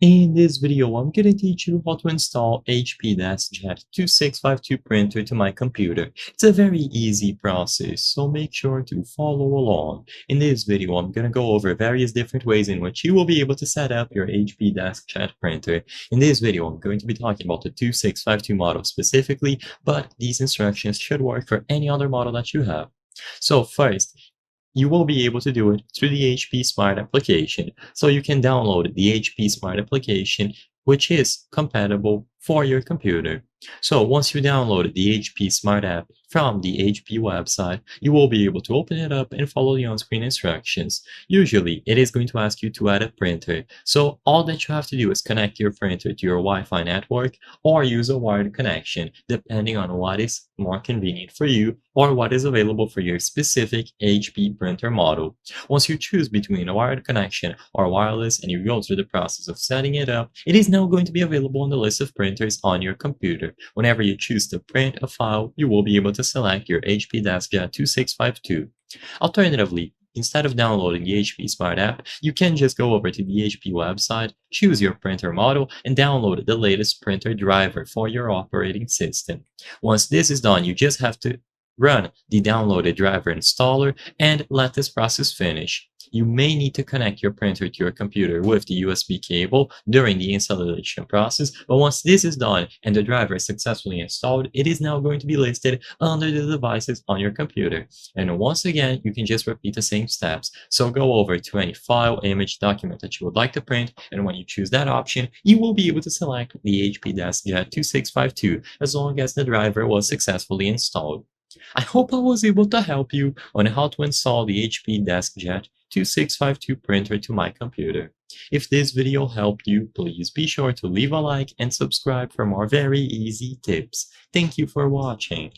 In this video, I'm going to teach you how to install HP DeskJet 2652 printer to my computer. It's a very easy process, so make sure to follow along. In this video, I'm going to go over various different ways in which you will be able to set up your HP DeskJet printer. In this video, I'm going to be talking about the 2652 model specifically, but these instructions should work for any other model that you have. So first, you will be able to do it through the HP Smart application. So you can download the HP Smart application, which is compatible for your computer. So once you download the HP Smart app from the HP website, you will be able to open it up and follow the on-screen instructions. Usually, it is going to ask you to add a printer. So all that you have to do is connect your printer to your Wi-Fi network or use a wired connection, depending on what is more convenient for you or what is available for your specific HP printer model. Once you choose between a wired connection or wireless and you go through the process of setting it up, it is now going to be available on the list of printers on your computer. Whenever you choose to print a file, you will be able to select your HP DeskJet 2652. Alternatively, instead of downloading the HP Smart app, you can just go over to the HP website, choose your printer model, and download the latest printer driver for your operating system. Once this is done, you just have to run the downloaded driver installer and let this process finish. You may need to connect your printer to your computer with the USB cable during the installation process, but once this is done and the driver is successfully installed, it is now going to be listed under the devices on your computer. And once again, you can just repeat the same steps. So go over to any file, image, document that you would like to print, and when you choose that option, you will be able to select the HP DeskJet 2652 as long as the driver was successfully installed. I hope I was able to help you on how to install the HP DeskJet 2652 printer to my computer. If this video helped you, please be sure to leave a like and subscribe for more very easy tips. Thank you for watching.